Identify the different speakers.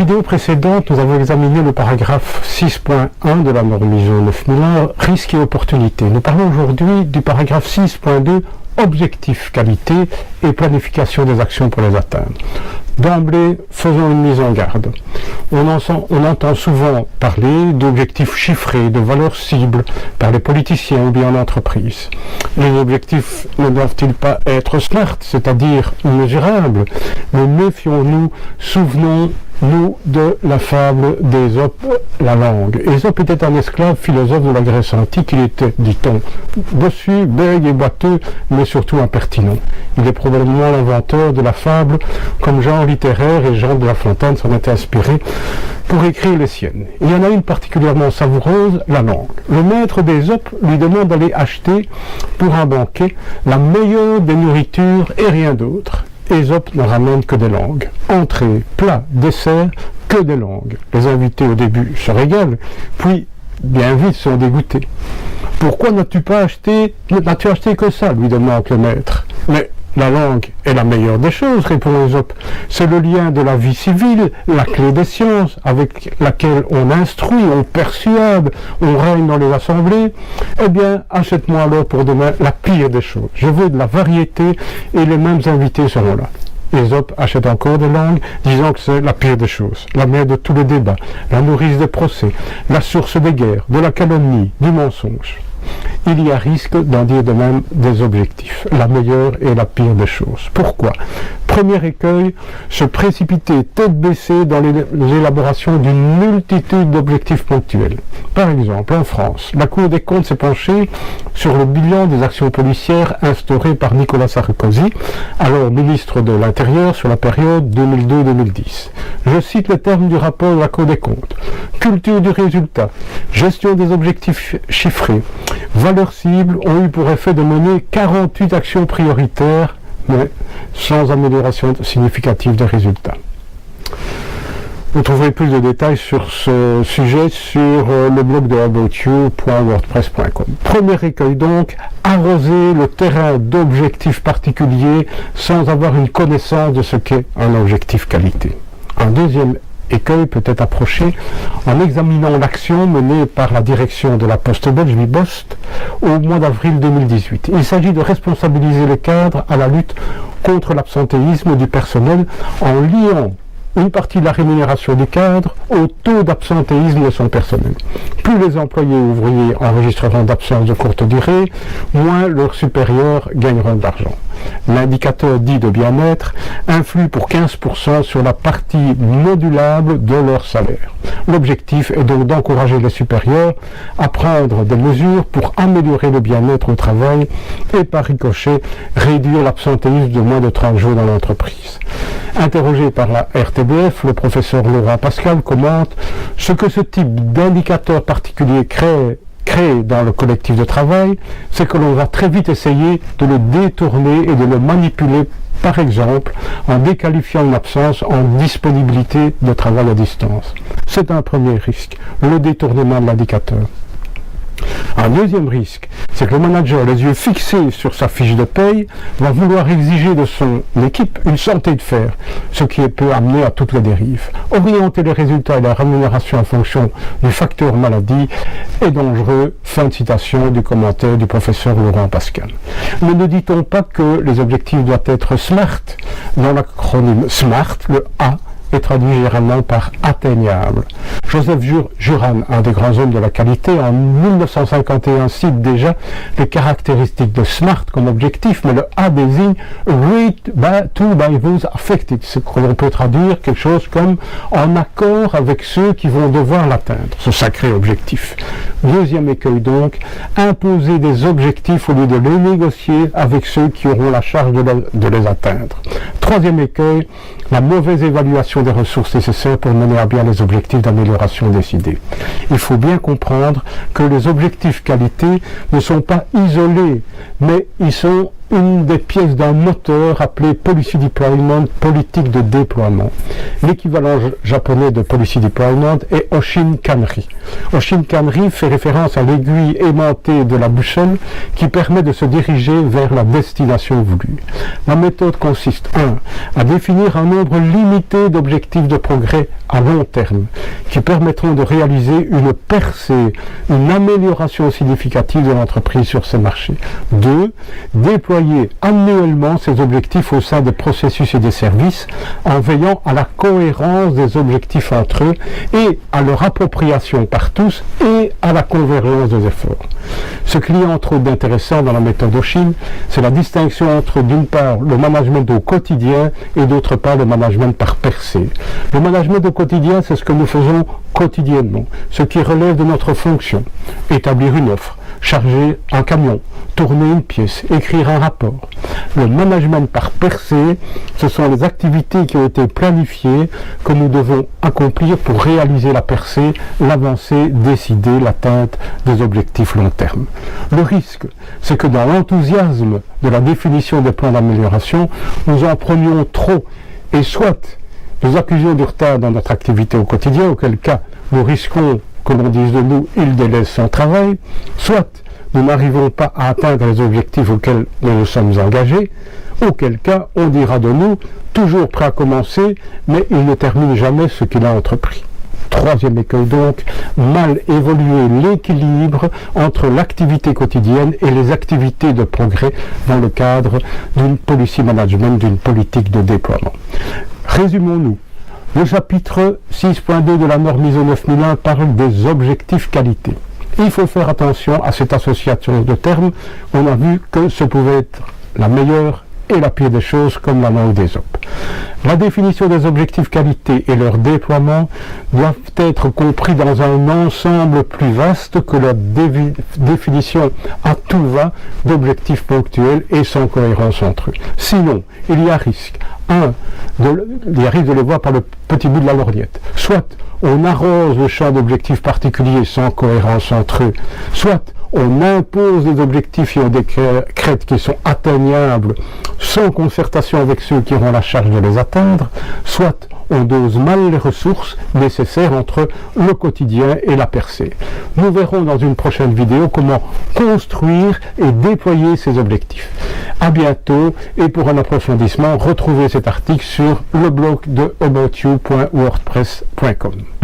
Speaker 1: vidéo précédente, nous avons examiné le paragraphe 6.1 de la norme ISO 9001, risques et opportunités. Nous parlons aujourd'hui du paragraphe 6.2, objectifs qualité et planification des actions pour les atteindre. D'emblée, faisons une mise en garde. On entend souvent parler d'objectifs chiffrés, de valeurs cibles par les politiciens ou bien en entreprise. Les objectifs ne doivent-ils pas être SMART, c'est-à-dire mesurables? Mais méfions-nous, souvenons-nous de la fable d'Ésope, la langue. Ésope était un esclave philosophe de la Grèce antique. Il était, dit-on, bossu, bègue et boiteux, mais surtout impertinent. Il est probablement l'inventeur de la fable, comme genre littéraire, et Jean de La Fontaine s'en était inspiré pour écrire les siennes. Il y en a une particulièrement savoureuse, la langue. Le maître d'Ésope lui demande d'aller acheter pour un banquet la meilleure des nourritures et rien d'autre. Ésope ne ramène que des langues. Entrée, plat, dessert, que des langues. Les invités au début se régalent, puis bien vite sont dégoûtés. Pourquoi n'as-tu acheté que ça, lui demande le maître. Mais la langue est la meilleure des choses, répond Ésope. C'est le lien de la vie civile, la clé des sciences, avec laquelle on instruit, on persuade, on règne dans les assemblées. Eh bien, achète-moi alors pour demain la pire des choses. Je veux de la variété et les mêmes invités seront là. Ésope achète encore des langues, disant que c'est la pire des choses, la mère de tous les débats, la nourrice des procès, la source des guerres, de la calomnie, du mensonge. Il y a risque d'en dire de même des objectifs, la meilleure et la pire des choses. Pourquoi? Premier écueil, se précipiter tête baissée dans l'élaboration d'une multitude d'objectifs ponctuels. Par exemple, en France, la Cour des comptes s'est penchée sur le bilan des actions policières instaurées par Nicolas Sarkozy, alors ministre de l'Intérieur sur la période 2002-2010. Je cite les termes du rapport de la Cour des comptes. Culture du résultat, gestion des objectifs chiffrés, valeurs cibles ont eu pour effet de mener 48 actions prioritaires, mais sans amélioration significative des résultats. Vous trouverez plus de détails sur ce sujet sur le blog de aboutyou.wordpress.com. Premier écueil donc, arroser le terrain d'objectifs particuliers sans avoir une connaissance de ce qu'est un objectif qualité. Un deuxième écueil peut être approché en examinant l'action menée par la direction de la Poste belge, Bipost, au mois d'avril 2018. Il s'agit de responsabiliser les cadres à la lutte contre l'absentéisme du personnel en liant une partie de la rémunération du cadre au taux d'absentéisme de son personnel. Plus les employés et ouvriers enregistreront d'absence de courte durée, moins leurs supérieurs gagneront de l'argent. L'indicateur dit de bien-être influe pour 15% sur la partie modulable de leur salaire. L'objectif est donc d'encourager les supérieurs à prendre des mesures pour améliorer le bien-être au travail et par ricochet réduire l'absentéisme de moins de 30 jours dans l'entreprise. Interrogé par la RTBF, le professeur Laurent Pascal commente ce que ce type d'indicateur particulier crée dans le collectif de travail, c'est que l'on va très vite essayer de le détourner et de le manipuler, par exemple, en déqualifiant une absence en disponibilité de travail à distance. C'est un premier risque, le détournement de l'indicateur. Un deuxième risque, c'est que le manager, les yeux fixés sur sa fiche de paye, va vouloir exiger de son équipe une santé de fer, ce qui peut amener à toutes les dérives. Orienter les résultats et la rémunération en fonction du facteur maladie est dangereux. Fin de citation du commentaire du professeur Laurent Pascal. Mais ne dit-on pas que les objectifs doivent être SMART? Dans l'acronyme SMART, le A est traduit généralement par atteignable. Joseph Juran, un des grands hommes de la qualité, en 1951 cite déjà les caractéristiques de SMART comme objectif, mais le A désigne Read to by those affected, ce que l'on peut traduire quelque chose comme en accord avec ceux qui vont devoir l'atteindre, ce sacré objectif. Deuxième écueil donc, imposer des objectifs au lieu de les négocier avec ceux qui auront la charge de les atteindre. Troisième écueil, la mauvaise évaluation des ressources nécessaires pour mener à bien les objectifs d'amélioration décidés. Il faut bien comprendre que les objectifs qualité ne sont pas isolés, mais ils sont une des pièces d'un moteur appelé Policy Deployment, politique de déploiement. L'équivalent japonais de Policy Deployment est Oshin Kanri. Oshin Kanri fait référence à l'aiguille aimantée de la boussole qui permet de se diriger vers la destination voulue. La méthode consiste 1. à définir un nombre limité d'objectifs de progrès à long terme qui permettront de réaliser une percée, une amélioration significative de l'entreprise sur ce marché. 2. Déployer annuellement ces objectifs au sein des processus et des services en veillant à la cohérence des objectifs entre eux et à leur appropriation par tous et à la convergence des efforts. Ce qu'il y a entre autres d'intéressant dans la méthode Oshin, c'est la distinction entre d'une part le management au quotidien et d'autre part le management par percée. Le management au quotidien, c'est ce que nous faisons quotidiennement, ce qui relève de notre fonction. Établir une offre, charger un camion, tourner une pièce, écrire un rapport. Le management par percée, ce sont les activités qui ont été planifiées que nous devons accomplir pour réaliser la percée, l'avancée, décider l'atteinte des objectifs long terme. Le risque, c'est que dans l'enthousiasme de la définition des plans d'amélioration, nous en prenions trop et soit nous accusions du retard dans notre activité au quotidien, auquel cas nous risquons que l'on dise de nous, il délaisse son travail, soit nous n'arrivons pas à atteindre les objectifs auxquels nous nous sommes engagés, auquel cas on dira de nous, toujours prêt à commencer, mais il ne termine jamais ce qu'il a entrepris. Troisième écueil donc, mal évoluer l'équilibre entre l'activité quotidienne et les activités de progrès dans le cadre d'une policy management, d'une politique de déploiement. Résumons-nous. Le chapitre 6.2 de la norme ISO 9001 parle des objectifs qualité. Il faut faire attention à cette association de termes. On a vu que ce pouvait être la meilleure et la pire des choses comme la langue des op. La définition des objectifs qualité et leur déploiement doivent être compris dans un ensemble plus vaste que la définition à tout va d'objectifs ponctuels et sans cohérence entre eux. Sinon, il y a risque. Il y a risque de les voir par le petit bout de la lorgnette. Soit on arrose le champ d'objectifs particuliers sans cohérence entre eux, soit on impose des objectifs et on décrète qui sont atteignables sans concertation avec ceux qui auront la charge de les atteindre, soit on dose mal les ressources nécessaires entre le quotidien et la percée. Nous verrons dans une prochaine vidéo comment construire et déployer ces objectifs. À bientôt et pour un approfondissement, retrouvez cet article sur le blog de aboutyou.wordpress.com.